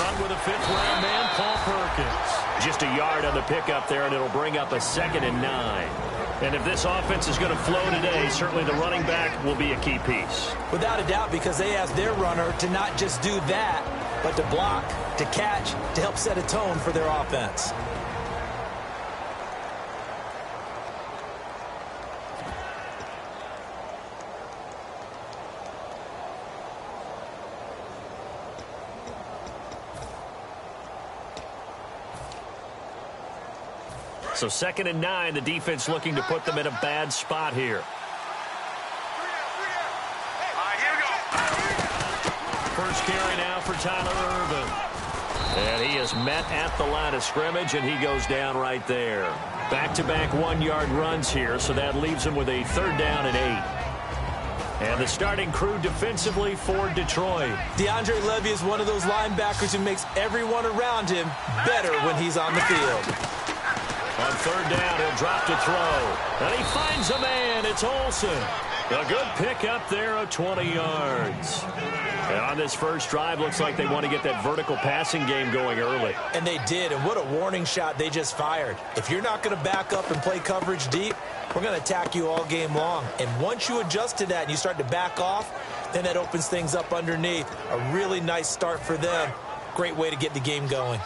run with a fifth-round man, Paul Perkins. Just a yard on the pickup there, and it'll bring up a 2nd and 9. And if this offense is going to flow today, certainly the running back will be a key piece. Without a doubt, because they asked their runner to not just do that, but to block, to catch, to help set a tone for their offense. So 2nd and 9, the defense looking to put them in a bad spot here. First carry now for Tyler Ervin. And he is met at the line of scrimmage, and he goes down right there. Back-to-back 1-yard runs here, so that leaves him with a 3rd down and 8. And the starting crew defensively for Detroit. DeAndre Levy is one of those linebackers who makes everyone around him better when he's on the field. On 3rd down, he'll drop to throw. And he finds a man. It's Olsen. A good pickup there of 20 yards. And on this first drive, looks like they want to get that vertical passing game going early. And they did, and what a warning shot they just fired. If you're not going to back up and play coverage deep, we're going to attack you all game long. And once you adjust to that and you start to back off, then that opens things up underneath. A really nice start for them. Great way to get the game going.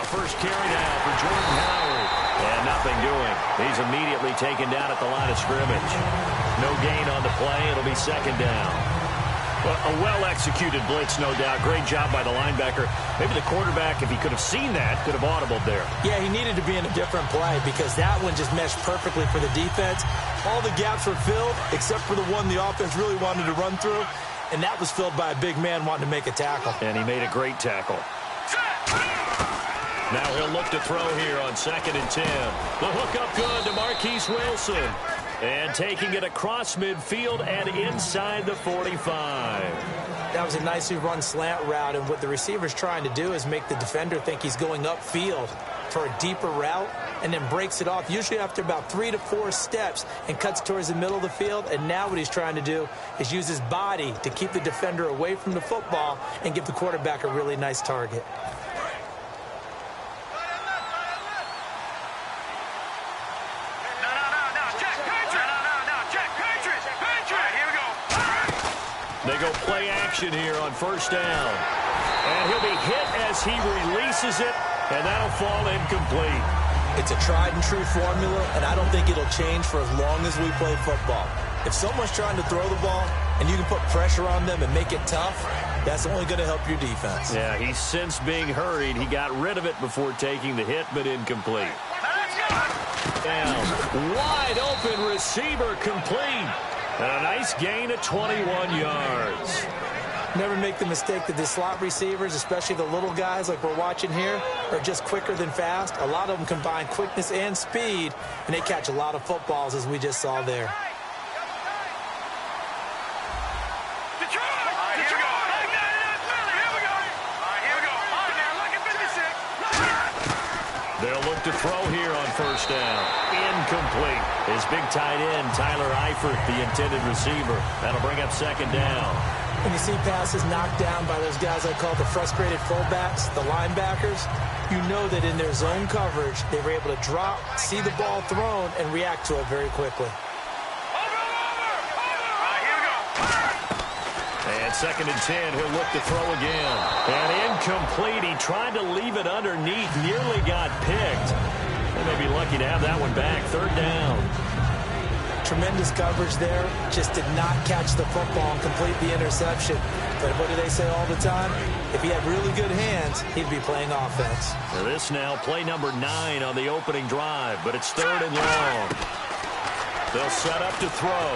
First carry now for Jordan Howard. And nothing doing. He's immediately taken down at the line of scrimmage. No gain on the play. It'll be 2nd down. Well, a well-executed blitz, no doubt. Great job by the linebacker. Maybe the quarterback, if he could have seen that, could have audibled there. Yeah, he needed to be in a different play because that one just meshed perfectly for the defense. All the gaps were filled except for the one the offense really wanted to run through, and that was filled by a big man wanting to make a tackle. And he made a great tackle. Now he'll look to throw here on 2nd and 10. The hook up good to Marquise Wilson. And taking it across midfield and inside the 45. That was a nicely run slant route, and what the receiver's trying to do is make the defender think he's going upfield for a deeper route and then breaks it off, usually after about 3 to 4 steps, and cuts towards the middle of the field. And now what he's trying to do is use his body to keep the defender away from the football and give the quarterback a really nice target. They go play action here on 1st down. And he'll be hit as he releases it, and that'll fall incomplete. It's a tried-and-true formula, and I don't think it'll change for as long as we play football. If someone's trying to throw the ball and you can put pressure on them and make it tough, that's only going to help your defense. Yeah, he's since being hurried. He got rid of it before taking the hit, but incomplete. Down. Wide open receiver complete. And a nice gain of 21 yards. Never make the mistake that the slot receivers, especially the little guys like we're watching here, are just quicker than fast. A lot of them combine quickness and speed, and they catch a lot of footballs, as we just saw there. They'll look to throw here on 1st down. Incomplete. His big tight end, Tyler Eifert, the intended receiver. That'll bring up 2nd down. When you see passes knocked down by those guys I call the frustrated fullbacks, the linebackers, you know that in their zone coverage, they were able to drop, see the ball thrown, and react to it very quickly. And 2nd and 10, he'll look to throw again. And incomplete. He tried to leave it underneath, nearly got picked. They may be lucky to have that one back. 3rd down. Tremendous coverage there. Just did not catch the football and complete the interception. But what do they say all the time? If he had really good hands, he'd be playing offense. So this now, play number 9 on the opening drive, but it's 3rd and long. They'll set up to throw.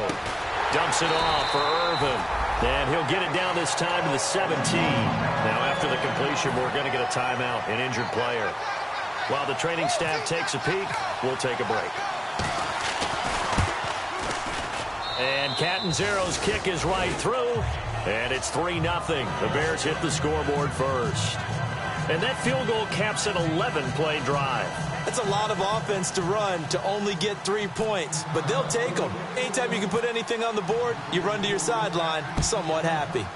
Dumps it off for Ervin. And he'll get it down this time to the 17. Now, after the completion, we're going to get a timeout, an injured player. While the training staff takes a peek, we'll take a break. And Catanzaro's kick is right through, and it's 3-0. The Bears hit the scoreboard first. And that field goal caps an 11-play drive. That's a lot of offense to run to only get 3 points, but they'll take them. Anytime you can put anything on the board, you run to your sideline somewhat happy.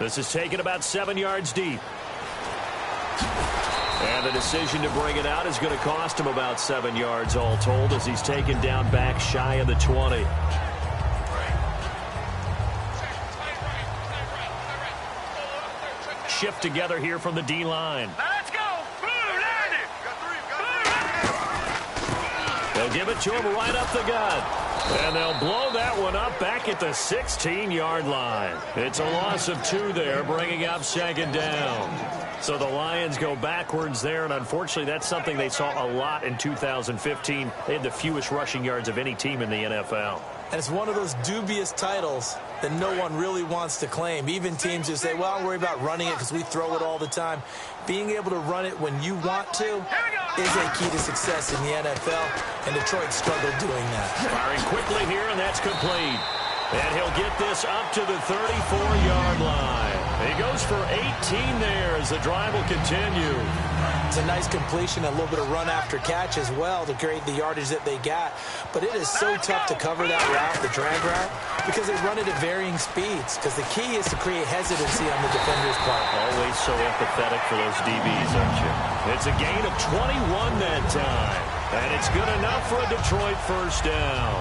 This is taken about 7 yards deep. And the decision to bring it out is going to cost him about 7 yards all told as he's taken down back shy of the 20. Shift together here from the D-line. Let's go. They'll give it to him right up the gut. And they'll blow that one up back at the 16-yard line. It's a loss of 2 there, bringing up 2nd down. So the Lions go backwards there, and unfortunately that's something they saw a lot in 2015. They had the fewest rushing yards of any team in the NFL. And it's one of those dubious titles that no one really wants to claim. Even teams who say, well, I'll worry about running it because we throw it all the time. Being able to run it when you want to is a key to success in the NFL, and Detroit struggled doing that. Firing quickly here, and that's complete. And he'll get this up to the 34-yard line. He goes for 18 there as the drive will continue. It's a nice completion, a little bit of run after catch as well to create the yardage that they got. But it is so tough to cover that route, the drag route, because they run it at varying speeds. Because the key is to create hesitancy on the defender's part. Always so empathetic for those DBs, aren't you? It's a gain of 21 that time. And it's good enough for a Detroit first down.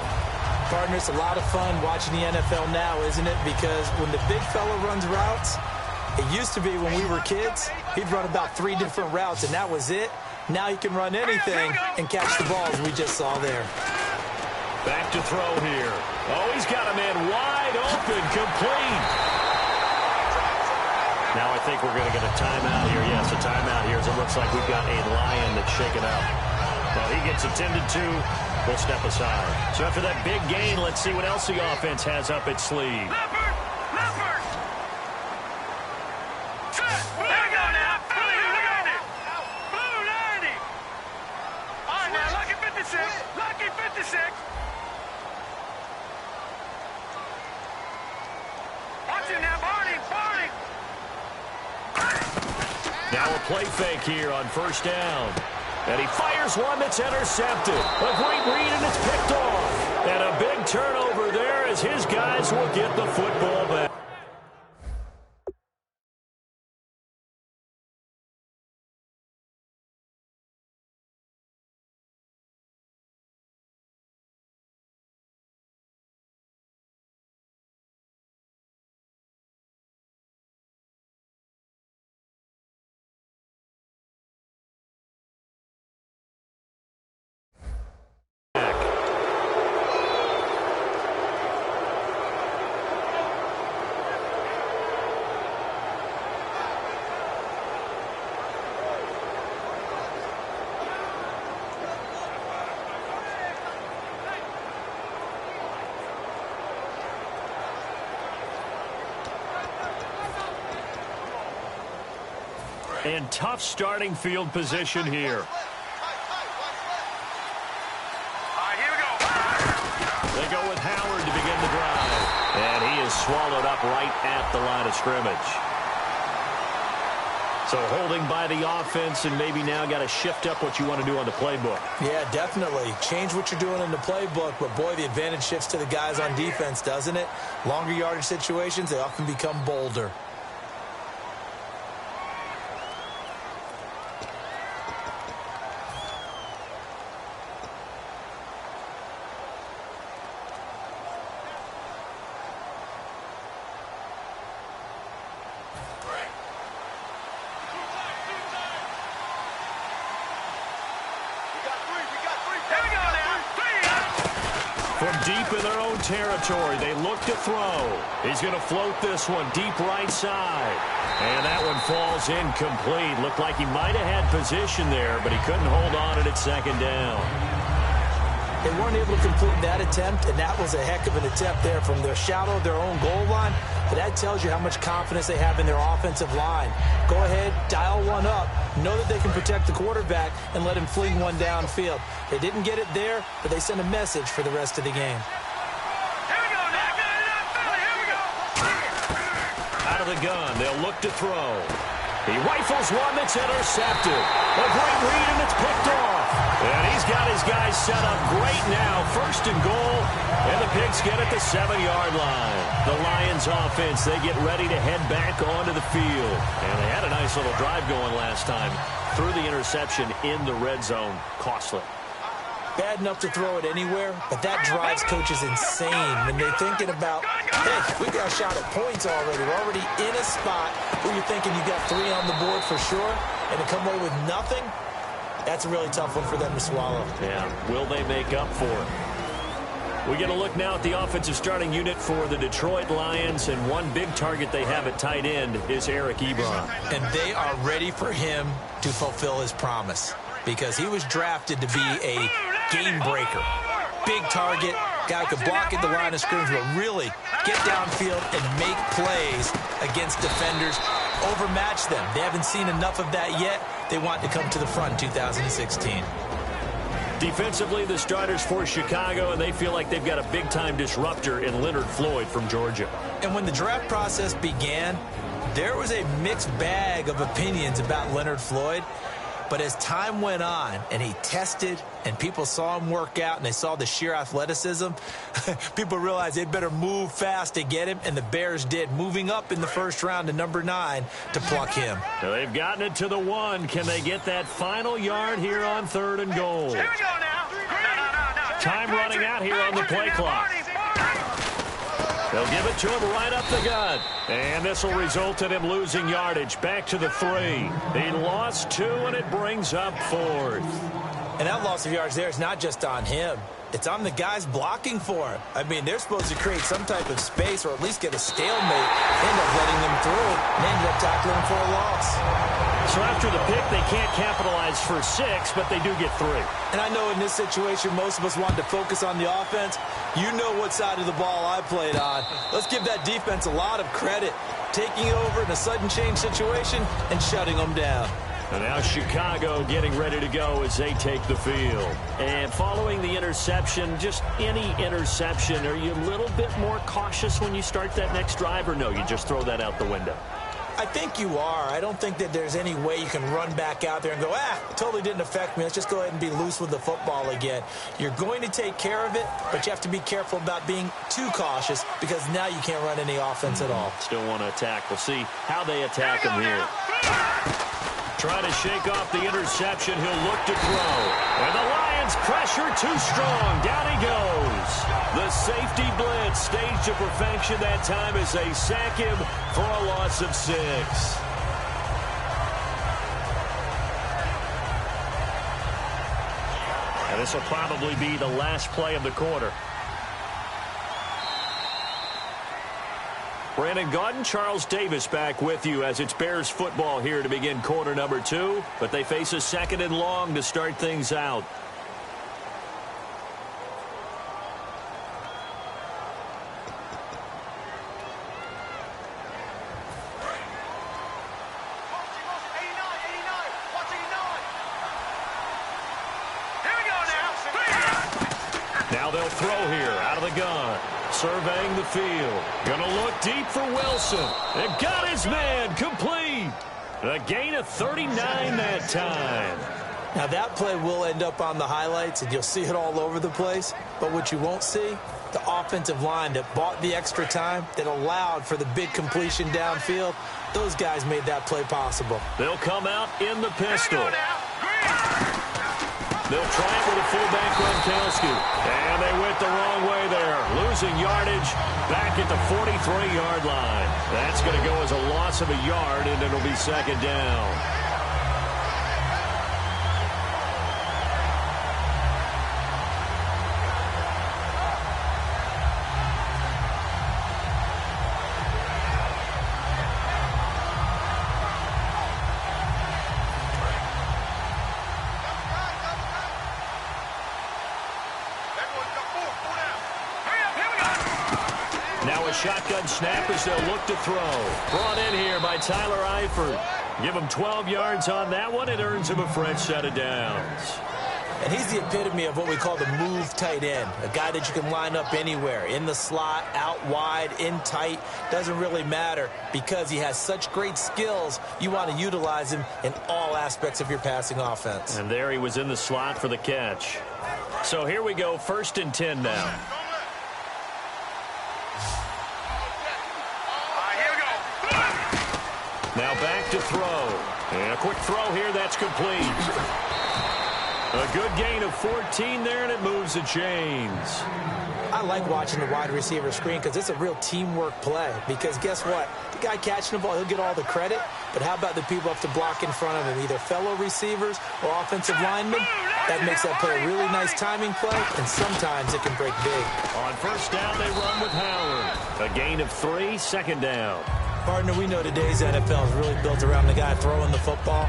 Partner, it's a lot of fun watching the NFL now, isn't it? Because when the big fella runs routes, it used to be when we were kids, he'd run about 3 different routes, and that was it. Now he can run anything and catch the balls we just saw there. Back to throw here. Oh, he's got a man wide open, complete. Now I think we're going to get a timeout here. Yes, a timeout here as it looks like we've got a Lion that's shaken up. Well, he gets attended to. We'll step aside. So after that big gain, let's see what else the offense has up its sleeve. Leopard! Leopard! Set! There we go now! Blue 90! Blue 90! All right, now, lucky 56. Lucky 56. Watch him now, Barney! Barney! Now a play fake here on first down. And he fires one that's intercepted. A great read, and it's picked off. And a big turnover there as his guys will get the football back. And tough starting field position here. All right, here we go. They go with Howard to begin the drive. And he is swallowed up right at the line of scrimmage. So holding by the offense, and maybe now got to shift up what you want to do on the playbook. Yeah, definitely. Change what you're doing in the playbook, but boy, the advantage shifts to the guys on defense, doesn't it? Longer yardage situations, they often become bolder. From deep in their own territory, they look to throw. He's going to float this one deep right side. And that one falls incomplete. Looked like he might have had position there, but he couldn't hold on at second down. They weren't able to complete that attempt, and that was a heck of an attempt there from the shadow of their own goal line. But that tells you how much confidence they have in their offensive line. Go ahead, dial one up, know that they can protect the quarterback, and let him fling one downfield. They didn't get it there, but they sent a message for the rest of the game. Here we go, now. Get it up, Philly. Here we go. Out of the gun, they'll look to throw. He rifles one that's intercepted. A great read, and it's picked off. And he's got his guys set up great now. First and goal, and the Pigs get at the 7-yard line. The Lions offense, they get ready to head back onto the field. And they had a nice little drive going last time. Threw the interception in the red zone. Costly. Bad enough to throw it anywhere, but that drives coaches insane when they're thinking about, hey, we got a shot at points already. We're already in a spot where you're thinking you got 3 on the board for sure, and to come away with nothing, that's a really tough one for them to swallow. Yeah, will they make up for it? We get a look now at the offensive starting unit for the Detroit Lions, and one big target they have at tight end is Eric Ebron. And they are ready for him to fulfill his promise because he was drafted to be a game breaker. Big target, guy who could block at the line of scrimmage, but really get downfield and make plays against defenders, overmatch them. They haven't seen enough of that yet. They want to come to the front in 2016. Defensively, the starters for Chicago, and they feel like they've got a big-time disruptor in Leonard Floyd from Georgia. And when the draft process began, there was a mixed bag of opinions about Leonard Floyd. But as time went on and he tested and people saw him work out and they saw the sheer athleticism, people realized they'd better move fast to get him, and the Bears did, moving up in the first round to number 9 to pluck him. Now they've gotten it to the 1. Can they get that final yard here on 3rd and goal? Here we go now. No. Time running out here on the play clock. They'll give it to him right up the gut. And this will result in him losing yardage back to the 3. He lost 2, and it brings up 4th. And that loss of yards there is not just on him. It's on the guys blocking for him. I mean, they're supposed to create some type of space or at least get a stalemate. They end up letting them through and end up tackling him for a loss. So after the pick, they can't capitalize for 6, but they do get 3. And I know in this situation, most of us wanted to focus on the offense. You know what side of the ball I played on. Let's give that defense a lot of credit. Taking over in a sudden change situation and shutting them down. And now Chicago getting ready to go as they take the field. And following the interception, just any interception, are you a little bit more cautious when you start that next drive, or no, you just throw that out the window? I think you are. I don't think that there's any way you can run back out there and go, totally didn't affect me. Let's just go ahead and be loose with the football again. You're going to take care of it, but you have to be careful about being too cautious because now you can't run any offense at all. Still want to attack. We'll see how they attack him here. Trying to shake off the interception. He'll look to throw. And the Lions pressure too strong. Down he goes. The safety blitz staged to perfection that time as they sack him for a loss of 6. And this will probably be the last play of the quarter. Brandon Gaudin, Charles Davis back with you as it's Bears football here to begin quarter number 2. But they face a 2nd and long to start things out. Now they'll throw here out of the gun. Surveying the field. Going to look deep for Wilson. And got his man complete. A gain of 39 that time. Now that play will end up on the highlights, and you'll see it all over the place. But what you won't see, the offensive line that bought the extra time, that allowed for the big completion downfield, those guys made that play possible. They'll come out in the pistol. They'll try it with a fullback Gronkowski. And they went the wrong way there. Losing yardage back at the 43-yard line. That's going to go as a loss of a yard, and it'll be 2nd down. Now a shotgun snap as they'll look to throw. Brought in here by Tyler Eifert. Give him 12 yards on that one. It earns him a fresh set of downs. And he's the epitome of what we call the move tight end, a guy that you can line up anywhere, in the slot, out wide, in tight, doesn't really matter because he has such great skills. You want to utilize him in all aspects of your passing offense. And there he was in the slot for the catch. So here we go, 1st and 10 now. Now back to throw. And a quick throw here, that's complete. A good gain of 14 there, and it moves the chains. I like watching the wide receiver screen because it's a real teamwork play. Because guess what? The guy catching the ball, he'll get all the credit. But how about the people up to block in front of him, either fellow receivers or offensive linemen? That makes that play a really nice timing play, and sometimes it can break big. On 1st down, they run with Howard. A gain of 3, 2nd down. Partner, we know today's NFL is really built around the guy throwing the football.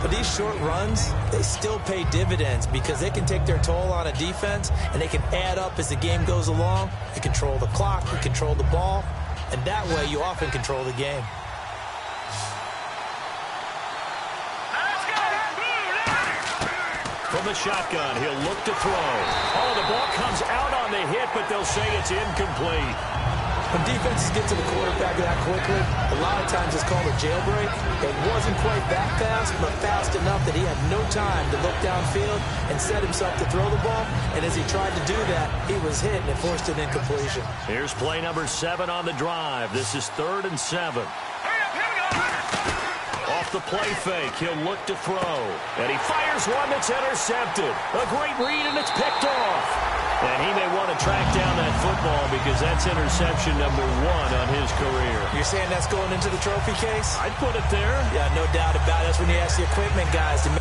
But these short runs, they still pay dividends because they can take their toll on a defense, and they can add up as the game goes along. You control the clock, you control the ball, and that way you often control the game. From the shotgun, he'll look to throw. Oh, the ball comes out on the hit, but they'll say it's incomplete. When defenses get to the quarterback that quickly, a lot of times it's called a jailbreak. It wasn't quite that fast, but fast enough that he had no time to look downfield and set himself to throw the ball. And as he tried to do that, he was hit, and it forced an incompletion. Here's play number 7 on the drive. This is 3rd and 7. Off the play fake, he'll look to throw. And he fires one that's intercepted. A great read, and it's picked off. And he may want to track down that football because that's interception number 1 on his career. You're saying that's going into the trophy case? I'd put it there. Yeah, no doubt about it. That's when you ask the equipment guys to make.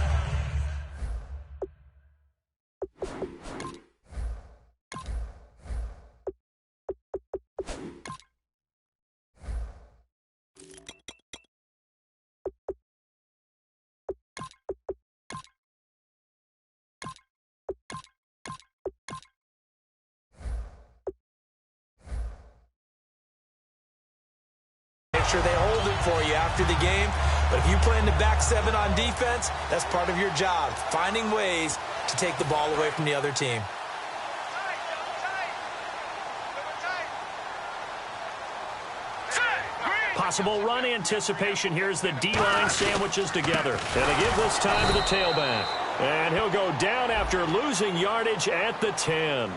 Sure they hold it for you after the game. But if you play in the back 7 on defense, that's part of your job, finding ways to take the ball away from the other team. Possible run anticipation. Here's the D-line sandwiches together. And they give this time to the tailback. And he'll go down after losing yardage at the 10.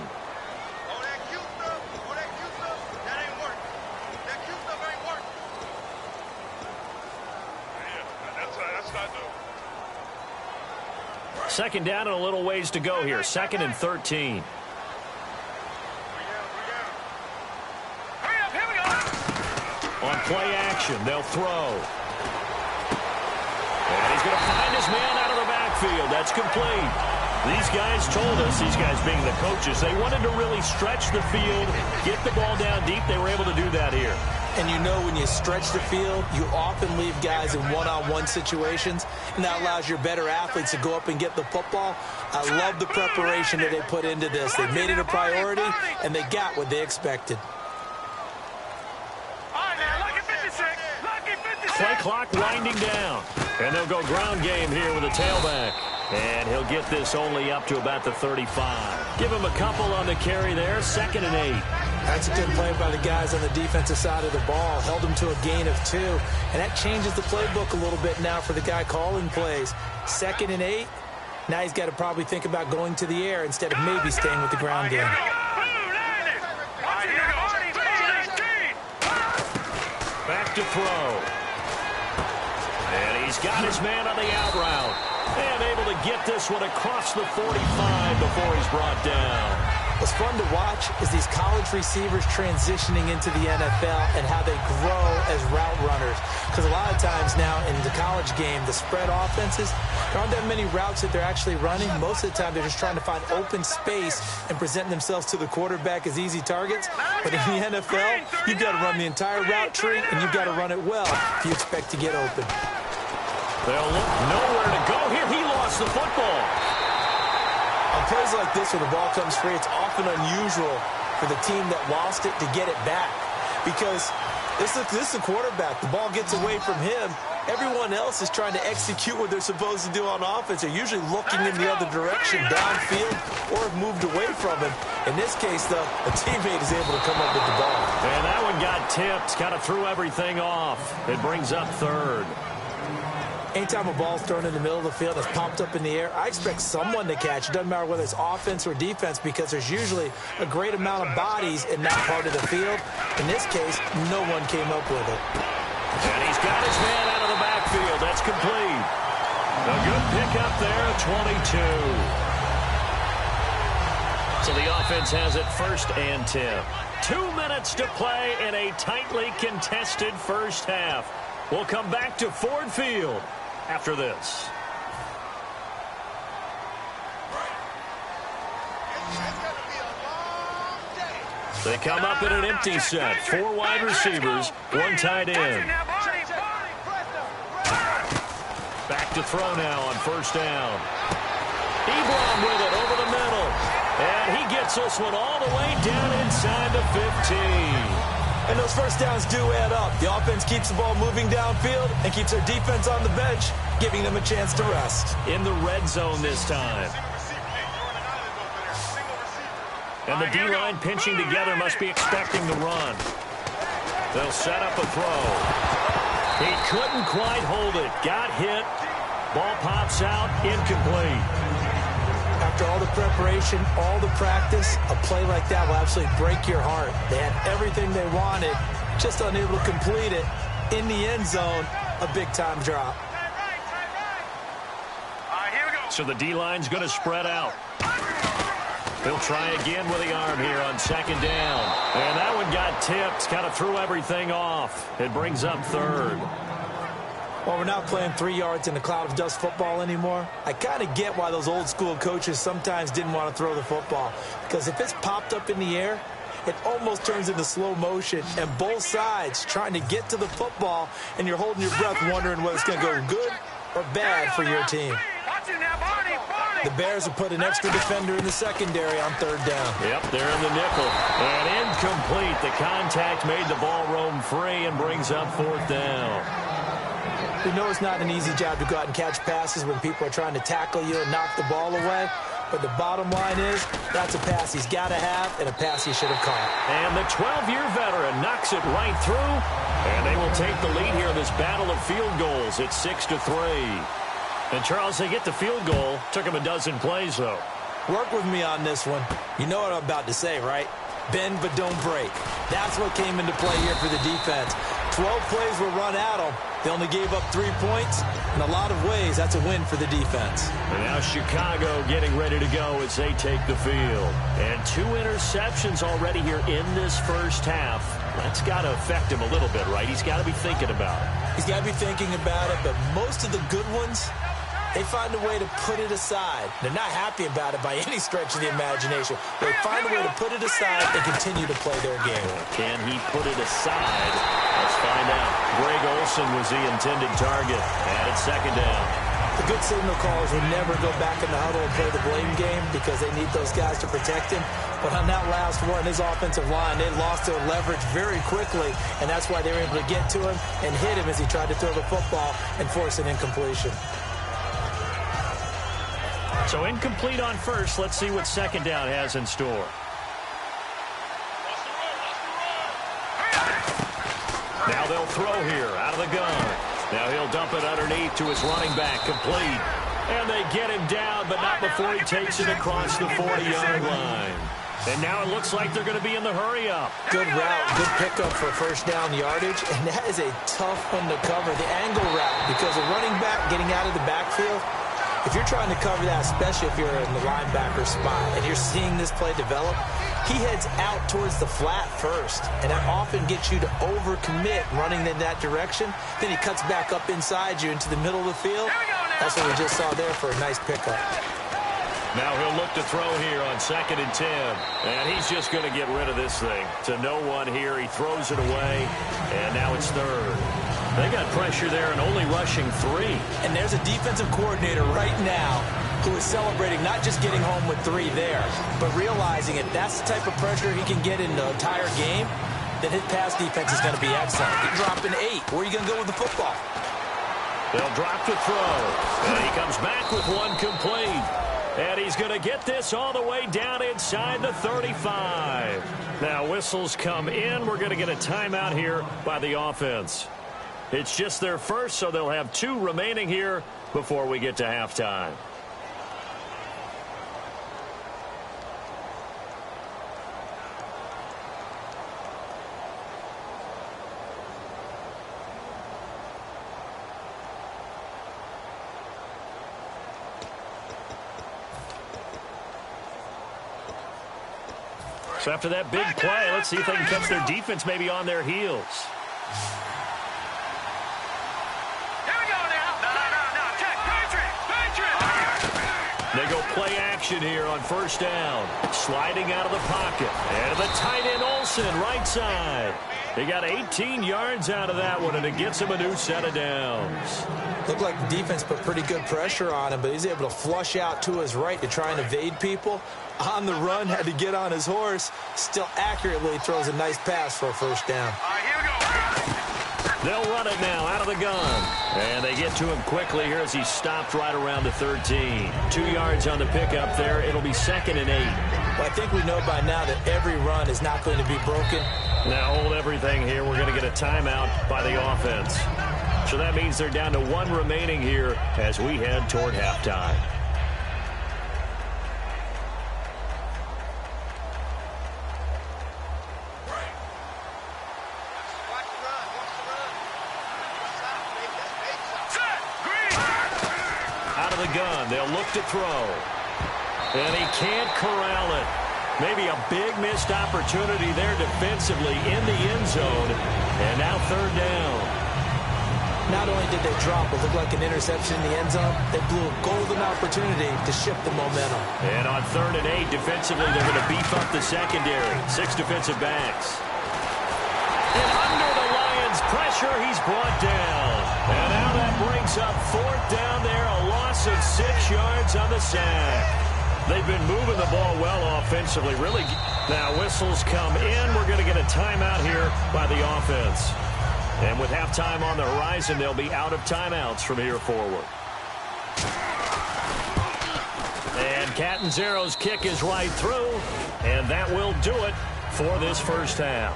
Second down and a little ways to go here. 2nd and 13. On play action, they'll throw. And he's going to find his man out of the backfield. That's complete. These guys told us, these guys being the coaches, they wanted to really stretch the field, get the ball down deep. They were able to do that here. And you know when you stretch the field, you often leave guys in one-on-one situations, and that allows your better athletes to go up and get the football. I love the preparation that they put into this. They made it a priority, and they got what they expected. Play clock winding down. And they'll go ground game here with a tailback. And he'll get this only up to about the 35. Give him a couple on the carry there. 2nd and 8. That's a good play by the guys on the defensive side of the ball. Held him to a gain of 2. And that changes the playbook a little bit now for the guy calling plays. 2nd and 8. Now he's got to probably think about going to the air instead of maybe staying with the ground game. Back to throw. And he's got his man on the out route. And able to get this one across the 45 before he's brought down. What's fun to watch is these college receivers transitioning into the NFL and how they grow as route runners. Because a lot of times now in the college game, the spread offenses, there aren't that many routes that they're actually running. Most of the time, they're just trying to find open space and present themselves to the quarterback as easy targets. But in the NFL, you've got to run the entire route tree, and you've got to run it well if you expect to get open. They'll look nowhere to go here. He lost the football. On plays like this where the ball comes free, it's often unusual for the team that lost it to get it back. Because this is the quarterback. The ball gets away from him, everyone else is trying to execute what they're supposed to do on offense. They're usually looking in the other direction, downfield, or have moved away from him. In this case, though, a teammate is able to come up with the ball. And that one got tipped, kind of threw everything off. It brings up third. Anytime a ball's thrown in the middle of the field that's popped up in the air, I expect someone to catch. It doesn't matter whether it's offense or defense because there's usually a great amount of bodies in that part of the field. In this case, no one came up with it. And he's got his man out of the backfield. That's complete. A good pickup there, 22. So the offense has it first and 10. 2 minutes to play in a tightly contested first half. We'll come back to Ford Field after this. They come up in an empty set. 4 wide receivers, 1 tight end. Back to throw now on first down. Ebron with it over the middle. And he gets this one all the way down inside the 15. And those first downs do add up. The offense keeps the ball moving downfield and keeps their defense on the bench, giving them a chance to rest. In the red zone this time. And the D-line pinching together must be expecting the run. They'll set up a throw. He couldn't quite hold it. Got hit. Ball pops out. Incomplete. After all the preparation, all the practice, a play like that will absolutely break your heart. They had everything they wanted, just unable to complete it. In the end zone, a big-time drop. So the D-line's going to spread out. They'll try again with the arm here on second down. And that one got tipped, kind of threw everything off. It brings up third. Well, we're not playing 3 yards in a cloud of dust football anymore. I kind of get why those old school coaches sometimes didn't want to throw the football. Because if it's popped up in the air, it almost turns into slow motion. And both sides trying to get to the football, and you're holding your breath wondering whether it's going to go good or bad for your team. The Bears have put an extra defender in the secondary on third down. Yep, they're in the nickel. And incomplete. The contact made the ball roam free and brings up fourth down. We know it's not an easy job to go out and catch passes when people are trying to tackle you and knock the ball away. But the bottom line is, that's a pass he's got to have and a pass he should have caught. And the 12-year veteran knocks it right through. And they will take the lead here in this battle of field goals. It's 6-3. And, Charles, they get the field goal. Took him a dozen plays, though. Work with me on this one. You know what I'm about to say, right? Bend but don't break. That's what came into play here for the defense. 12 plays were run at them. They only gave up 3 points. In a lot of ways, that's a win for the defense. And now Chicago getting ready to go as they take the field. And 2 interceptions already here in this first half. That's got to affect him a little bit, right? He's got to be thinking about it. He's got to be thinking about it, but most of the good ones, they find a way to put it aside. They're not happy about it by any stretch of the imagination. They find a way to put it aside and continue to play their game. Can he put it aside? Let's find out. Greg Olsen was the intended target. And it's second down. The good signal callers would never go back in the huddle and play the blame game because they need those guys to protect him. But on that last one, his offensive line, they lost their leverage very quickly, and that's why they were able to get to him and hit him as he tried to throw the football and force an incompletion. So incomplete on first. Let's see what second down has in store. Now they'll throw here out of the gun. Now he'll dump it underneath to his running back. Complete. And they get him down, but not before he takes it across the 40-yard line. And now it looks like they're going to be in the hurry-up. Good route, good pickup for first down yardage, and that is a tough one to cover, the angle route, because a running back getting out of the backfield, if you're trying to cover that, especially if you're in the linebacker spot, and you're seeing this play develop, he heads out towards the flat first, and that often gets you to overcommit running in that direction. Then he cuts back up inside you into the middle of the field. That's what we just saw there for a nice pickup. Now he'll look to throw here on 2nd and 10. And he's just going to get rid of this thing. To no one here. He throws it away. And now it's third. They got pressure there and only rushing 3. And there's a defensive coordinator right now who is celebrating not just getting home with 3 there, but realizing if that's the type of pressure he can get in the entire game, then his pass defense is going to be excellent. You're dropping 8. Where are you going to go with the football? They'll drop to throw. And he comes back with one complete. And he's going to get this all the way down inside the 35. Now whistles come in. We're going to get a timeout here by the offense. It's just their first, so they'll have 2 remaining here before we get to halftime. So after that big play, let's see if they can catch their defense maybe on their heels. Here we go now. No. Check. Patriot. They go play action here on first down. Sliding out of the pocket. And the tight end Olsen, right side. They got 18 yards out of that one, and it gets him a new set of downs. Looked like the defense put pretty good pressure on him, but he's able to flush out to his right to try and evade people. On the run, had to get on his horse. Still accurately throws a nice pass for a first down. All right, here we go. They'll run it now out of the gun. And they get to him quickly here as he stopped right around the 13. 2 yards on the pickup there. It'll be 2nd and 8. Well, I think we know by now that every run is not going to be broken. Now hold everything here. We're going to get a timeout by the offense. So that means they're down to 1 remaining here as we head toward halftime. Out of the gun, they'll look to throw. And he can't corral it. Maybe a big missed opportunity there defensively in the end zone. And now 3rd down. Not only did they drop what looked like an interception in the end zone, they blew a golden opportunity to shift the momentum. And on 3rd and 8, defensively, they're going to beef up the secondary. 6 defensive backs. And under the Lions' pressure, he's brought down. And now that brings up 4th down there, a loss of 6 yards on the sack. They've been moving the ball well offensively, really. Now whistles come in. We're going to get a timeout here by the offense. And with halftime on the horizon, they'll be out of timeouts from here forward. And Catanzaro's kick is right through, and that will do it for this first half.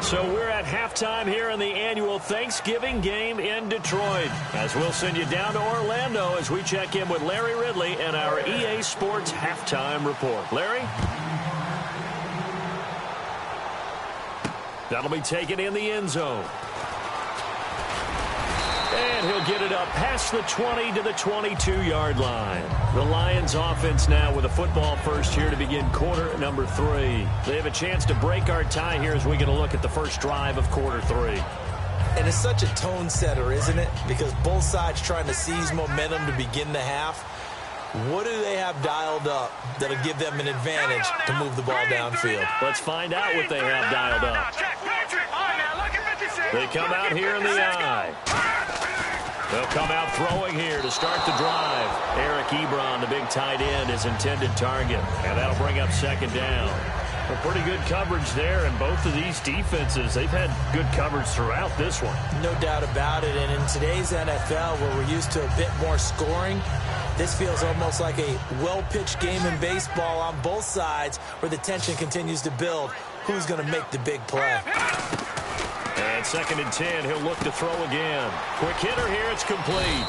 So we're at halftime here in the annual Thanksgiving game in Detroit, as we'll send you down to Orlando as we check in with Larry Ridley and our EA Sports halftime report. Larry? That'll be taken in the end zone. And he'll get it up past the 20 to the 22-yard line. The Lions offense now with a football first here to begin quarter number 3. They have a chance to break our tie here as we get a look at the first drive of quarter 3. And it's such a tone setter, isn't it? Because both sides trying to seize momentum to begin the half. What do they have dialed up that'll give them an advantage to move the ball downfield? Let's find out what they have dialed up. They come out here in the I. They'll come out throwing here to start the drive. Eric Ebron, the big tight end, is intended target. And that'll bring up 2nd down. Well, pretty good coverage there, and both of these defenses, they've had good coverage throughout this one. No doubt about it, and in today's NFL, where we're used to a bit more scoring, this feels almost like a well-pitched game in baseball on both sides where the tension continues to build. Who's going to make the big play? And 2nd and 10, he'll look to throw again. Quick hitter here, it's complete.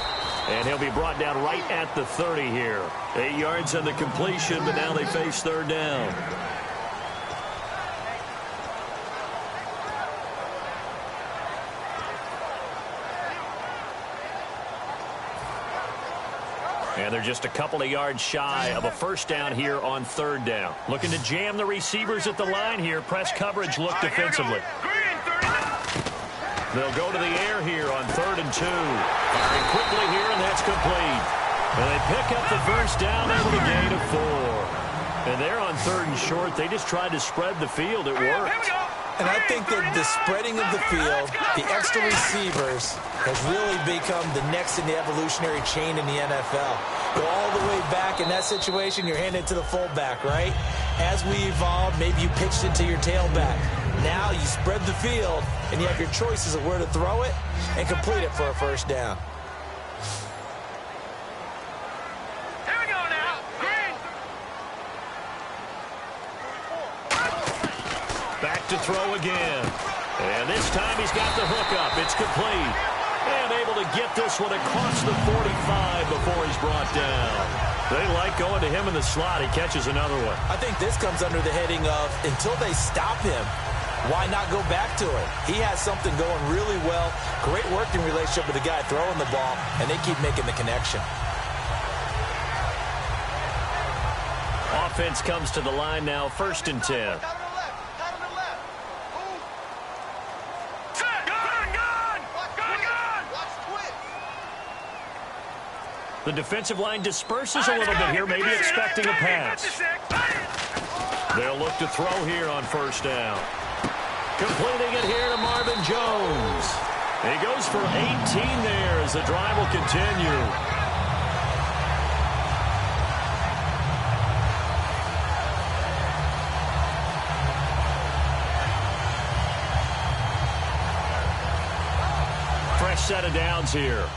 And he'll be brought down right at the 30 here. 8 yards on the completion, but now they face 3rd down. And they're just a couple of yards shy of a first down here on 3rd down. Looking to jam the receivers at the line here. Press coverage, look defensively. They'll go to the air here on 3rd and 2. Firing quickly here, and that's complete. And they pick up the first down over the gain of 4. And they're on 3rd and short. They just tried to spread the field. It worked. And I think that the spreading of the field, the extra receivers, has really become the next in the evolutionary chain in the NFL. Go all the way back in that situation, you're handing it to the fullback, right? As we evolve, maybe you pitched it to your tailback. Now you spread the field, and you have your choices of where to throw it and complete it for a first down. Back to throw again. And this time he's got the hook up. It's complete. And able to get this one across the 45 before he's brought down. They like going to him in the slot. He catches another one. I think this comes under the heading of until they stop him, why not go back to it? He has something going really well. Great working relationship with the guy throwing the ball, and they keep making the connection. Offense comes to the line now, 1st and 10. The defensive line disperses a little bit here, maybe expecting a pass. They'll look to throw here on 1st down. Completing it here to Marvin Jones. He goes for 18 there as the drive will continue. Fresh set of downs here.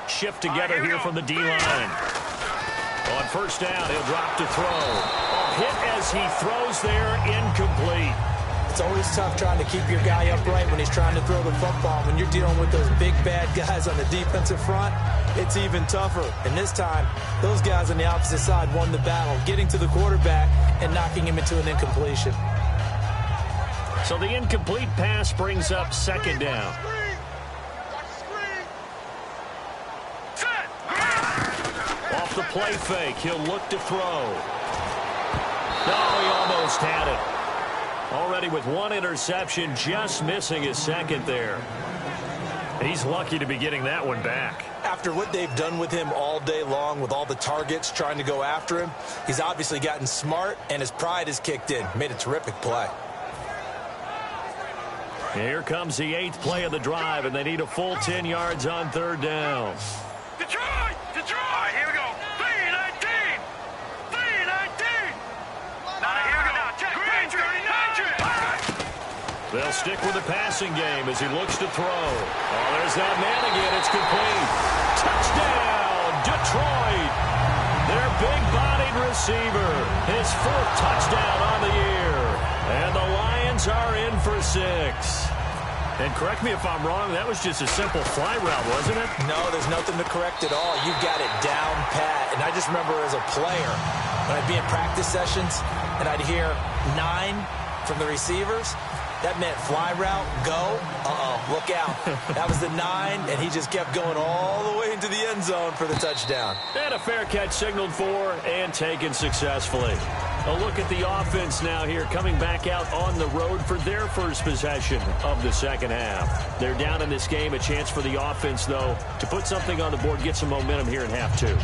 Shift together here from the D-line. On 1st down, he'll drop to throw. A hit as he throws there, incomplete. It's always tough trying to keep your guy upright when he's trying to throw the football. When you're dealing with those big, bad guys on the defensive front, it's even tougher. And this time, those guys on the opposite side won the battle, getting to the quarterback and knocking him into an incompletion. So the incomplete pass brings up 2nd down. Off the play fake, he'll look to throw. No, he almost had it. Already with 1 interception, just missing his 2nd there. He's lucky to be getting that one back. After what they've done with him all day long, with all the targets trying to go after him, he's obviously gotten smart, and his pride has kicked in. Made a terrific play. Here comes the 8th play of the drive, and they need a full 10 yards on 3rd down. Detroit! Detroit! Here we go. 3-19! 3-19! Now, here we go. Now, check. Green, 39. They'll stick with the passing game as he looks to throw. Oh, there's that man again. It's complete. Touchdown, Detroit! Their big-bodied receiver. His 4th touchdown on the year. And the Lions are in for 6. And correct me if I'm wrong, that was just a simple fly route, wasn't it? No, there's nothing to correct at all. You've got it down pat. And I just remember as a player, when I'd be in practice sessions and I'd hear 9 from the receivers, that meant fly route, go, look out. That was the 9, and he just kept going all the way into the end zone for the touchdown. And a fair catch signaled for and taken successfully. A look at the offense now here, coming back out on the road for their first possession of the 2nd half. They're down in this game. A chance for the offense, though, to put something on the board, get some momentum here in half 2.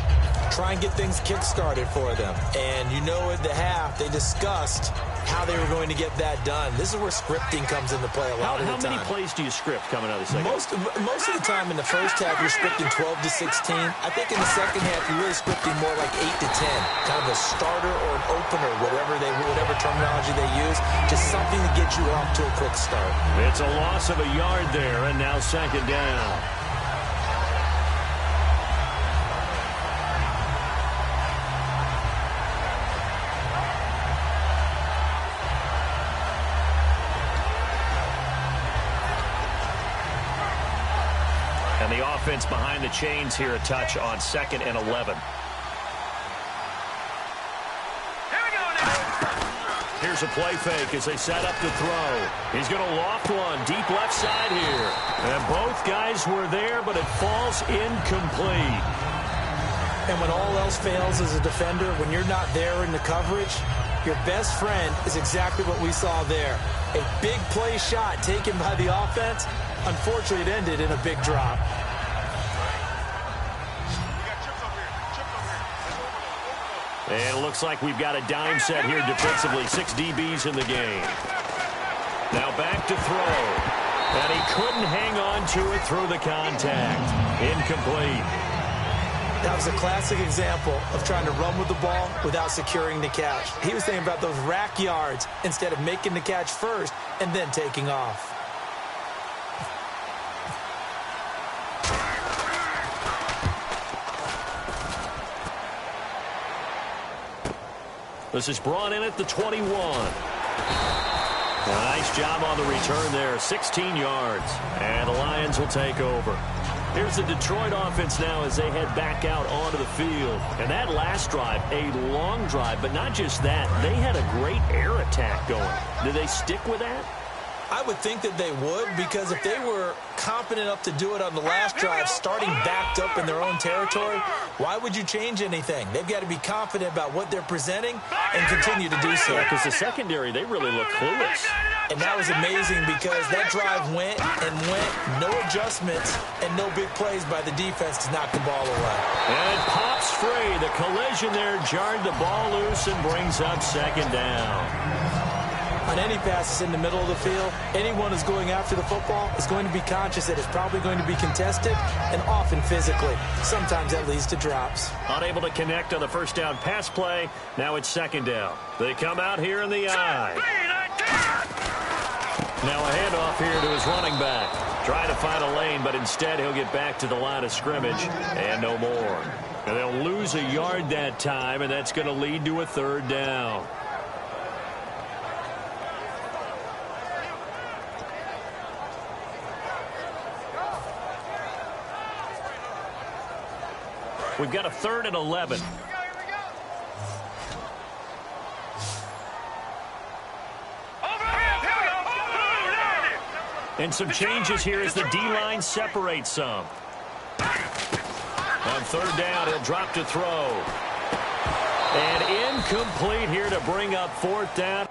Try and get things kick-started for them. And you know at the half, they discussed how they were going to get that done. This is where scripting comes into play a lot of the time. How many plays do you script coming out of the second? Most of the time in the first half, you're scripting 12 to 16. I think in the second half, you're really scripting more like 8 to 10. Kind of a starter or an opener, whatever terminology they use. Just something to get you off to a quick start. It's a loss of a yard there, and now 2nd down. And the offense behind the chains here, a touch on 2nd and 11. Here's a play fake as they set up to throw. He's going to loft one deep left side here. And both guys were there, but it falls incomplete. And when all else fails as a defender, when you're not there in the coverage, your best friend is exactly what we saw there. A big play shot taken by the offense. Unfortunately, it ended in a big drop. And it looks like we've got a dime set here defensively. 6 DBs in the game. Now back to throw. And he couldn't hang on to it through the contact. Incomplete. That was a classic example of trying to run with the ball without securing the catch. He was thinking about those rack yards instead of making the catch first and then taking off. This is brought in at the 21. A nice job on the return there, 16 yards. And the Lions will take over. Here's the Detroit offense now as they head back out onto the field. And that last drive, a long drive, but not just that. They had a great air attack going. Do they stick with that? I would think that they would, because if they were competent enough to do it on the last drive, starting backed up in their own territory, why would you change anything? They've got to be confident about what they're presenting and continue to do so. Because the secondary, they really look clueless. And that was amazing because that drive went and went, no adjustments, and no big plays by the defense to knock the ball away. And it pops free. The collision there jarred the ball loose and brings up second down. On any passes in the middle of the field, anyone who's going after the football is going to be conscious that it's probably going to be contested and often physically. Sometimes that leads to drops. Unable to connect on the first down pass play. Now it's second down. They come out here in the I. Now a handoff here to his running back. Trying to find a lane, but instead he'll get back to the line of scrimmage and no more. And they'll lose a yard that time, and that's going to lead to a third down. We've got a 3rd and 11. And some changes here as the D-line separates some. On third down, he'll drop to throw. And incomplete here to bring up fourth down.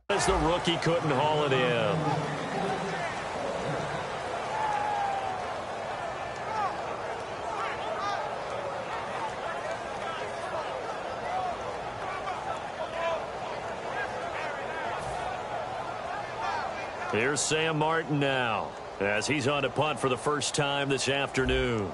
As the rookie couldn't haul it in. Here's Sam Martin now, as he's on to punt for the first time this afternoon.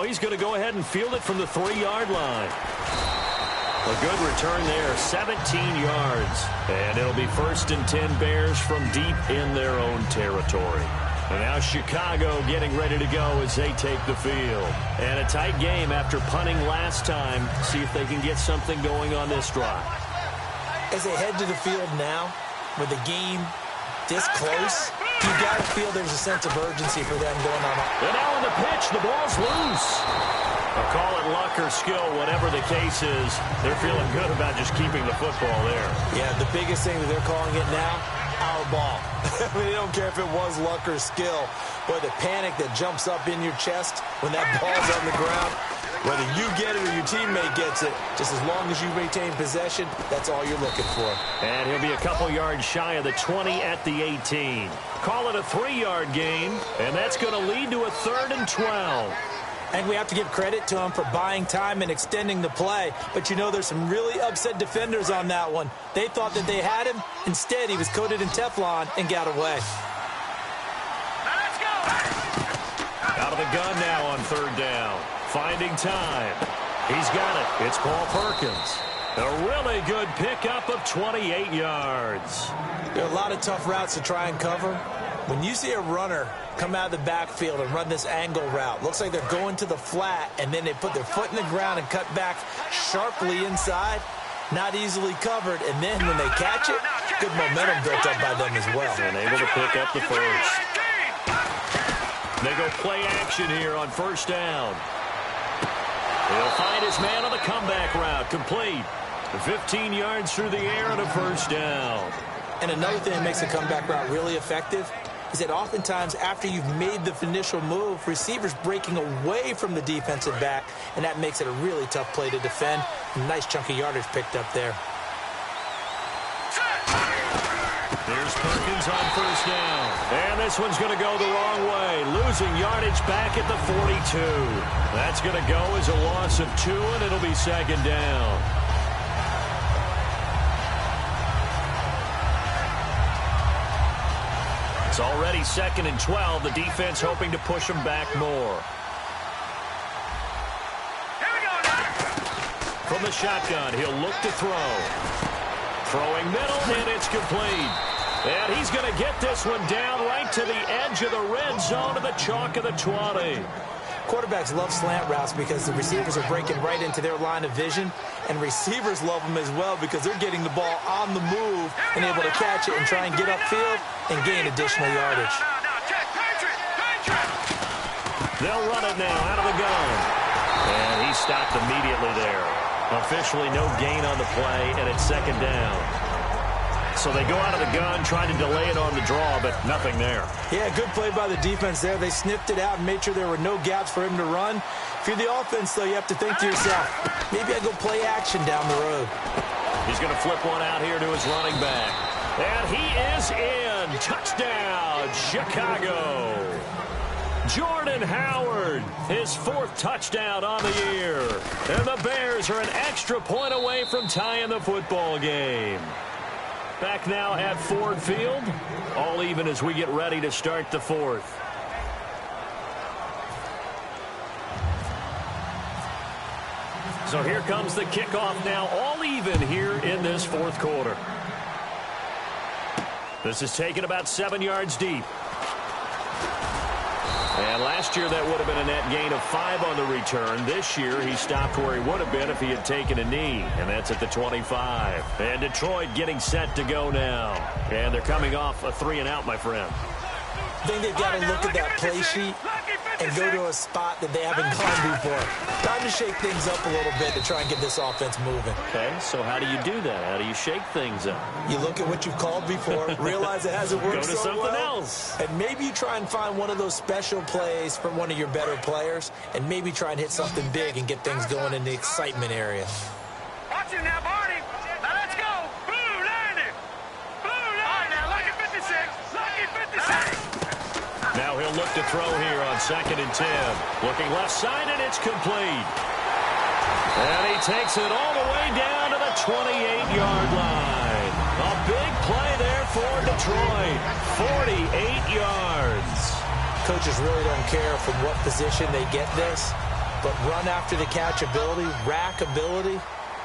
He's going to go ahead and field it from the 3-yard line. A good return there, 17 yards. And it'll be 1st and 10 Bears from deep in their own territory. And now Chicago getting ready to go as they take the field. And a tight game after punting last time. See if they can get something going on this drive. As they head to the field now, with the game this close, you got to feel there's a sense of urgency for them going on. And now on the pitch, the ball's loose. I'll call it luck or skill, whatever the case is. They're feeling good about just keeping the football there. Yeah, the biggest thing that they're calling it now, our ball. I mean, they don't care if it was luck or skill. But the panic that jumps up in your chest when that ball's on the ground, whether you get it or your teammate gets it, just as long as you maintain possession, that's all you're looking for. And he'll be a couple yards shy of the 20 at the 18. Call it a 3-yard gain, and that's going to lead to a 3rd and 12. And we have to give credit to him for buying time and extending the play. But, you know, there's some really upset defenders on that one. They thought that they had him. Instead, he was coated in Teflon and got away. Let's go! Out of the gun now on third down. Finding time. He's got it. It's Paul Perkins. A really good pickup of 28 yards. There are a lot of tough routes to try and cover. When you see a runner come out of the backfield and run this angle route, looks like they're going to the flat, and then they put their foot in the ground and cut back sharply inside. Not easily covered, and then when they catch it, good momentum built up by them as well. And able to pick up the first. They go play action here on first down. He'll find his man on the comeback route, complete. 15 yards through the air and a first down. And another thing that makes a comeback route really effective is that oftentimes after you've made the initial move, receivers breaking away from the defensive back, and that makes it a really tough play to defend. A nice chunk of yardage picked up there. Here's Perkins on first down. And this one's going to go the wrong way. Losing yardage back at the 42. That's going to go as a loss of 2, and it'll be second down. It's already 2nd and 12. The defense hoping to push them back more. Here we go now. From the shotgun, he'll look to throw. Throwing middle, and it's complete. And he's going to get this one down right to the edge of the red zone of the chalk of the 20. Quarterbacks love slant routes because the receivers are breaking right into their line of vision, and receivers love them as well because they're getting the ball on the move and able to catch it and try and get upfield and gain additional yardage. They'll run it now out of the gun. And he stopped immediately there. Officially no gain on the play, and it's second down. So they go out of the gun, trying to delay it on the draw, but nothing there. Yeah, good play by the defense there. They sniffed it out and made sure there were no gaps for him to run. If you're the offense, though, you have to think to yourself, maybe I go play action down the road. He's going to flip one out here to his running back. And he is in. Touchdown, Chicago. Jordan Howard, his 4th touchdown on the year. And the Bears are an extra point away from tying the football game. Back now at Ford Field, all even as we get ready to start the 4th. So here comes the kickoff now, all even here in this 4th quarter. This is taken about 7 yards deep. And last year that would have been a net gain of 5 on the return. This year he stopped where he would have been if he had taken a knee. And that's at the 25. And Detroit getting set to go now. And they're coming off a 3-and-out, my friend. I think they've got to look at that play sheet and go to a spot that they haven't gone before. Time to shake things up a little bit to try and get this offense moving. Okay, so how do you do that? How do you shake things up? You look at what you've called before, realize it hasn't worked so well. Go to something else. And maybe you try and find one of those special plays from one of your better players, and maybe try and hit something big and get things going in the excitement area. Watch it now, Barney. Now let's go. Blue landing. Blue landing. All right, now, lucky 56. Lucky 56. Now he'll look to throw here on 2nd and 10. Looking left side, and it's complete. And he takes it all the way down to the 28-yard line. A big play there for Detroit. 48 yards. Coaches really don't care from what position they get this, but run after the catch ability, rack ability,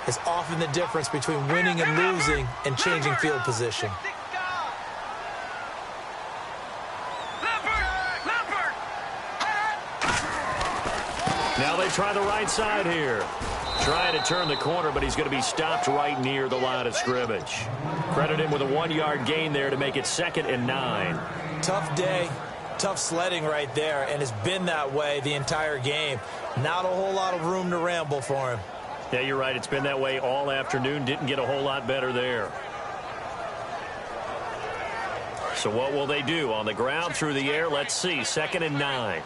is often the difference between winning and losing and changing field position. Now they try the right side here. Trying to turn the corner, but he's going to be stopped right near the line of scrimmage. Credit him with a 1-yard gain there to make it 2nd and 9. Tough day, tough sledding right there, and it's been that way the entire game. Not a whole lot of room to ramble for him. Yeah, you're right. It's been that way all afternoon. Didn't get a whole lot better there. So what will they do? On the ground, through the air, let's see. 2nd and 9.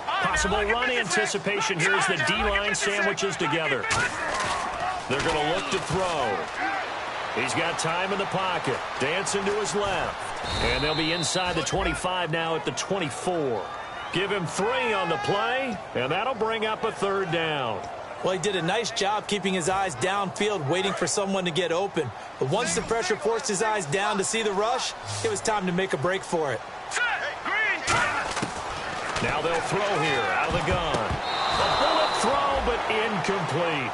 Possible run anticipation here as the D-line sandwiches together. They're going to look to throw. He's got time in the pocket. Dancing to his left. And they'll be inside the 25 now at the 24. Give him 3 on the play, and that'll bring up a 3rd down. Well, he did a nice job keeping his eyes downfield, waiting for someone to get open. But once the pressure forced his eyes down to see the rush, it was time to make a break for it. Now they'll throw here out of the gun. A bullet throw, but incomplete.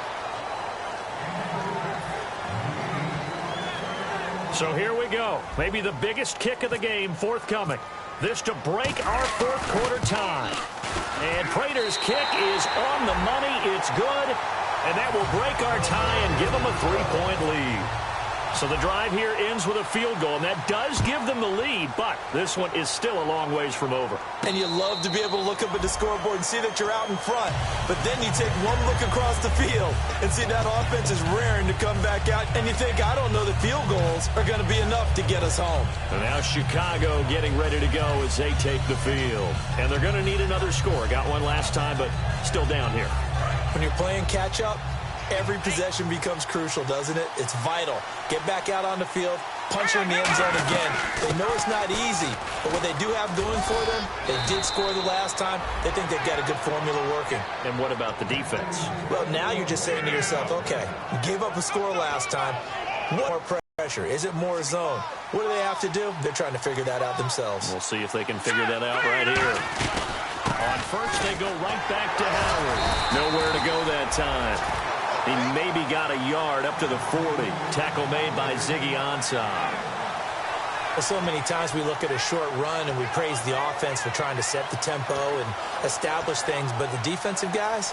So here we go. Maybe the biggest kick of the game forthcoming. This to break our 4th quarter tie. And Prater's kick is on the money. It's good. And that will break our tie and give them a 3-point lead. So the drive here ends with a field goal, and that does give them the lead, but this one is still a long ways from over. And you love to be able to look up at the scoreboard and see that you're out in front, but then you take one look across the field and see that offense is raring to come back out, and you think, I don't know that field goals are going to be enough to get us home. And now Chicago getting ready to go as they take the field. And they're going to need another score. Got one last time, but still down here. When you're playing catch-up, every possession becomes crucial, doesn't it? It's vital. Get back out on the field, punching in the end zone again. They know it's not easy, but what they do have going for them, they did score the last time. They think they've got a good formula working. And what about the defense? Well, now you're just saying to yourself, okay, you gave up a score last time. What more pressure? Is it more zone? What do they have to do? They're trying to figure that out themselves. We'll see if they can figure that out right here. On first, they go right back to Howard. Nowhere to go that time. He maybe got a yard up to the 40. Tackle made by Ziggy Ansah. Well, so many times we look at a short run and we praise the offense for trying to set the tempo and establish things, but the defensive guys,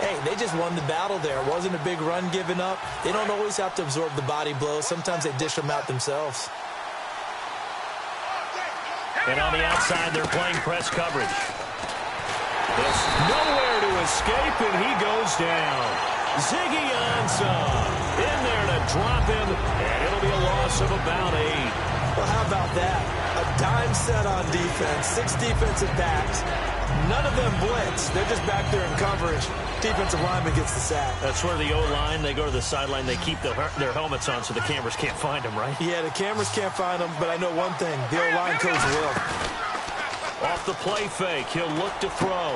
hey, they just won the battle there. It wasn't a big run given up. They don't always have to absorb the body blows. Sometimes they dish them out themselves. And on the outside, they're playing press coverage. There's nowhere to escape, and he goes down. Ziggy Ansah in there to drop him, and it'll be a loss of about 8. Well, how about that? A dime set on defense, 6 defensive backs. None of them blitz. They're just back there in coverage. Defensive lineman gets the sack. That's where the O-line, they go to the sideline, they keep their helmets on so the cameras can't find them, right? Yeah, the cameras can't find them, but I know one thing. The O-line coach will. Off the play fake, he'll look to throw.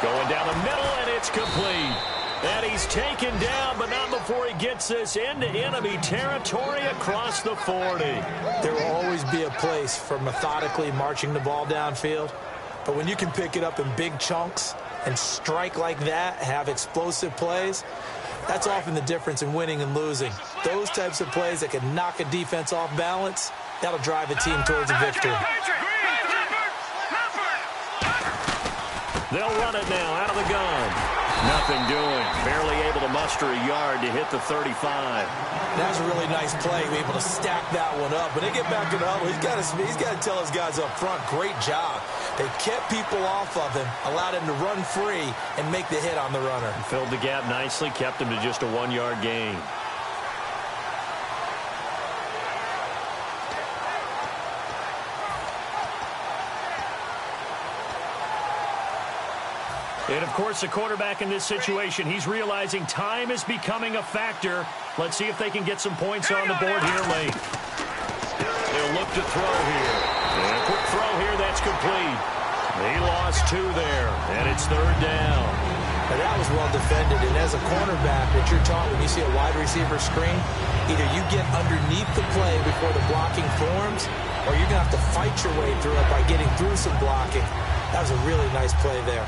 Going down the middle, and it's complete. And he's taken down, but not before he gets this into enemy territory across the 40. There will always be a place for methodically marching the ball downfield. But when you can pick it up in big chunks and strike like that, have explosive plays, that's often the difference in winning and losing. Those types of plays that can knock a defense off balance, that'll drive a team towards a victory. They'll run it now out of the gun. Nothing doing. Barely able to muster a yard to hit the 35. That was a really nice play. Be able to stack that one up. When they get back in the huddle, he's got to tell his guys up front, great job. They kept people off of him, allowed him to run free, and make the hit on the runner. Filled the gap nicely, kept him to just a 1-yard gain. And, of course, the quarterback in this situation, he's realizing time is becoming a factor. Let's see if they can get some points on the board here late. They'll look to throw here. And a quick throw here, that's complete. He lost 2 there, and it's 3rd down. Now that was well defended, and as a cornerback, what you're taught when you see a wide receiver screen, either you get underneath the play before the blocking forms, or you're going to have to fight your way through it by getting through some blocking. That was a really nice play there.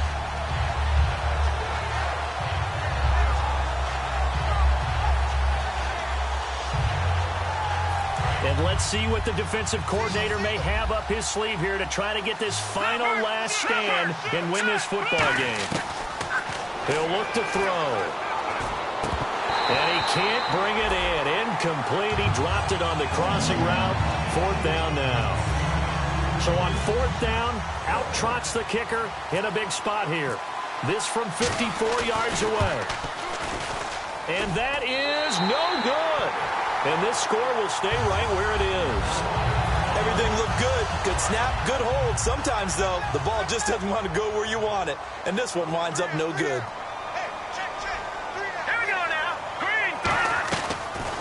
And let's see what the defensive coordinator may have up his sleeve here to try to get this final last stand and win this football game. He'll look to throw. And he can't bring it in. Incomplete. He dropped it on the crossing route. 4th down now. So on 4th down, out trots the kicker in a big spot here. This from 54 yards away. And that is no good. And this score will stay right where it is. Everything looked good. Good snap, good hold. Sometimes, though, the ball just doesn't want to go where you want it. And this one winds up no good. Here we go now. Green.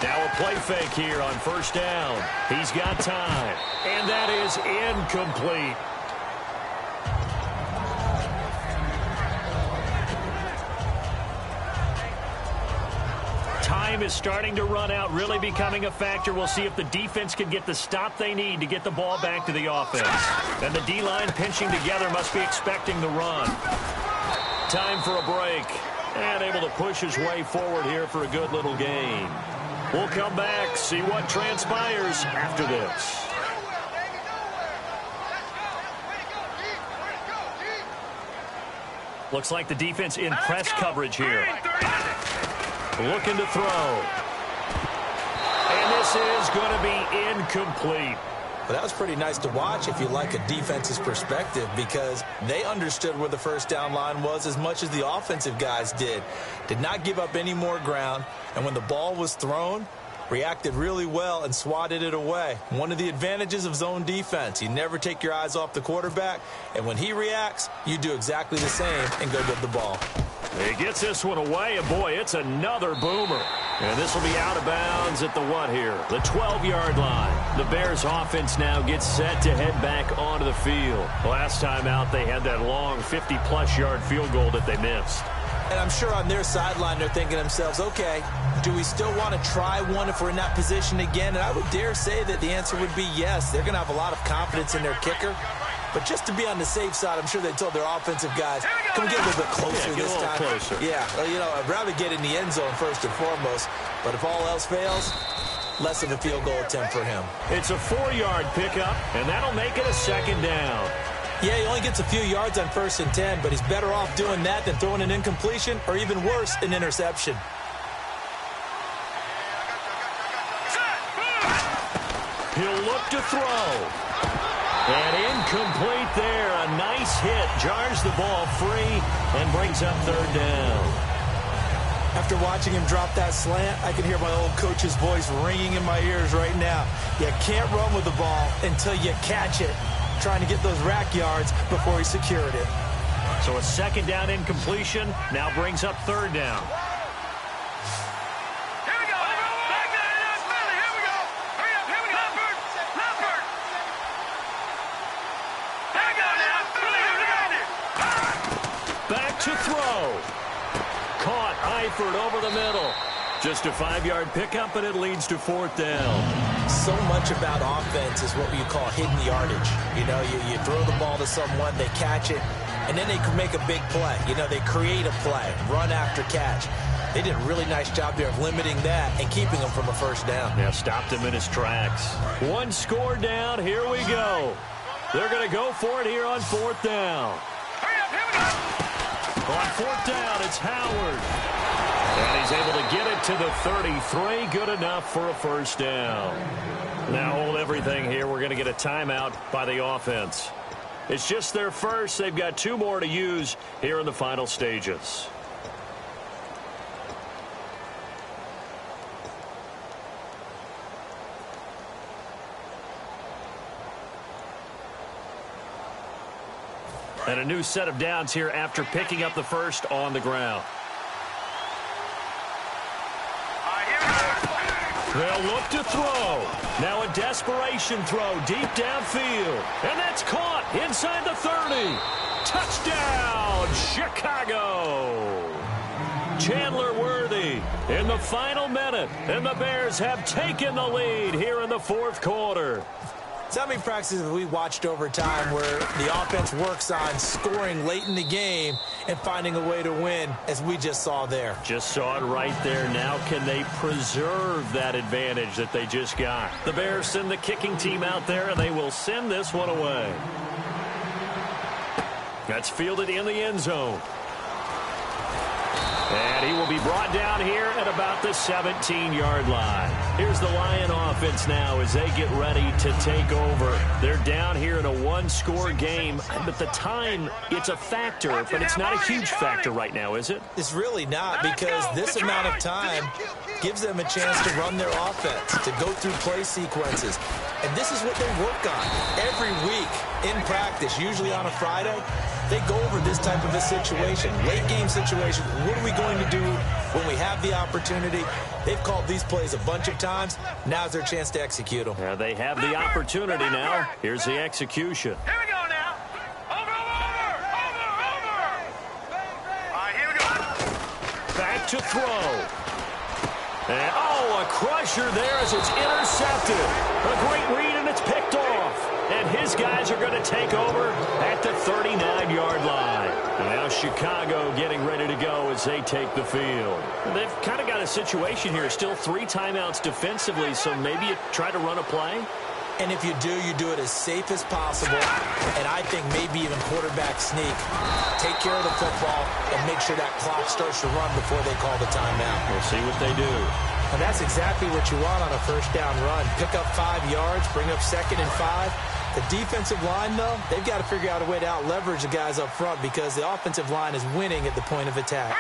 Now a play fake here on 1st down. He's got time. And that is incomplete. Time is starting to run out, really becoming a factor. We'll see if the defense can get the stop they need to get the ball back to the offense. And the D-line pinching together must be expecting the run. Time for a break. And able to push his way forward here for a good little gain. We'll come back, see what transpires after this. Looks like the defense in press coverage here. Looking to throw. And this is going to be incomplete. But that was pretty nice to watch if you like a defense's perspective, because they understood where the 1st down line was as much as the offensive guys did. Did not give up any more ground. And when the ball was thrown, reacted really well and swatted it away. One of the advantages of zone defense, you never take your eyes off the quarterback. And when he reacts, you do exactly the same and go get the ball. He gets this one away, and boy, it's another boomer. And this will be out of bounds at the what here? The 12-yard line. The Bears offense now gets set to head back onto the field. Last time out, they had that long 50-plus yard field goal that they missed. And I'm sure on their sideline they're thinking to themselves, okay, do we still want to try one if we're in that position again? And I would dare say that the answer would be yes. They're going to have a lot of confidence in their kicker. But just to be on the safe side, I'm sure they told their offensive guys, come get a little bit closer this time. Closer. Yeah, well, you know, I'd rather get in the end zone first and foremost. But if all else fails, less of a field goal attempt for him. It's a 4-yard pickup, and that'll make it a second down. Yeah, he only gets a few yards on 1st and 10, but he's better off doing that than throwing an incompletion or even worse, an interception. He'll look to throw. And incomplete there. A nice hit. Jars the ball free and brings up 3rd down. After watching him drop that slant, I can hear my old coach's voice ringing in my ears right now. You can't run with the ball until you catch it. Trying to get those rack yards before he secured it. So a 2nd down incompletion now brings up 3rd down. To throw. Caught Eifert over the middle. Just a 5-yard pickup, and it leads to 4th down. So much about offense is what you call hidden yardage. You know, you throw the ball to someone, they catch it, and then they can make a big play. You know, they create a play, run after catch. They did a really nice job there of limiting that and keeping him from a 1st down. Yeah, stopped him in his tracks. 1 score down. Here we go. They're going to go for it here on 4th down. Hurry up, here we go. On 4th down, it's Howard. And he's able to get it to the 33. Good enough for a 1st down. Now hold everything here. We're going to get a timeout by the offense. It's just their first. They've got 2 more to use here in the final stages. And a new set of downs here after picking up the first on the ground. They'll look to throw. Now a desperation throw deep downfield. And that's caught inside the 30. Touchdown, Chicago. Chandler Worthy in the final minute. And the Bears have taken the lead here in the 4th quarter. So how many practices have we watched over time where the offense works on scoring late in the game and finding a way to win, as we just saw there? Just saw it right there. Now can they preserve that advantage that they just got? The Bears send the kicking team out there, and they will send this one away. That's fielded in the end zone. And he will be brought down here at about the 17-yard line. Here's the Lion offense now as they get ready to take over. They're down here in a 1-score game, but the time, it's a factor, but it's not a huge factor right now, is it? It's really not, because this amount of time gives them a chance to run their offense, to go through play sequences. And this is what they work on every week in practice, usually on a Friday. They go over this type of a situation, late game situation. What are we going to do when we have the opportunity? They've called these plays a bunch of times. Now's their chance to execute them. Yeah, they have the opportunity now. Here's the execution. Here we go now. Over. All right, here we go. Back to throw. And, a crusher there as it's intercepted. A great read, and it's picked off. And his guys are going to take over at the 39-yard line. And now Chicago getting ready to go as they take the field. And they've kind of got a situation here. Still 3 timeouts defensively, so maybe you try to run a play. And if you do it as safe as possible. And I think maybe even quarterback sneak. Take care of the football and make sure that clock starts to run before they call the timeout. We'll see what they do. And that's exactly what you want on a 1st down run. Pick up 5 yards, bring up 2nd and 5. The defensive line, though, they've got to figure out a way to out-leverage the guys up front because the offensive line is winning at the point of attack.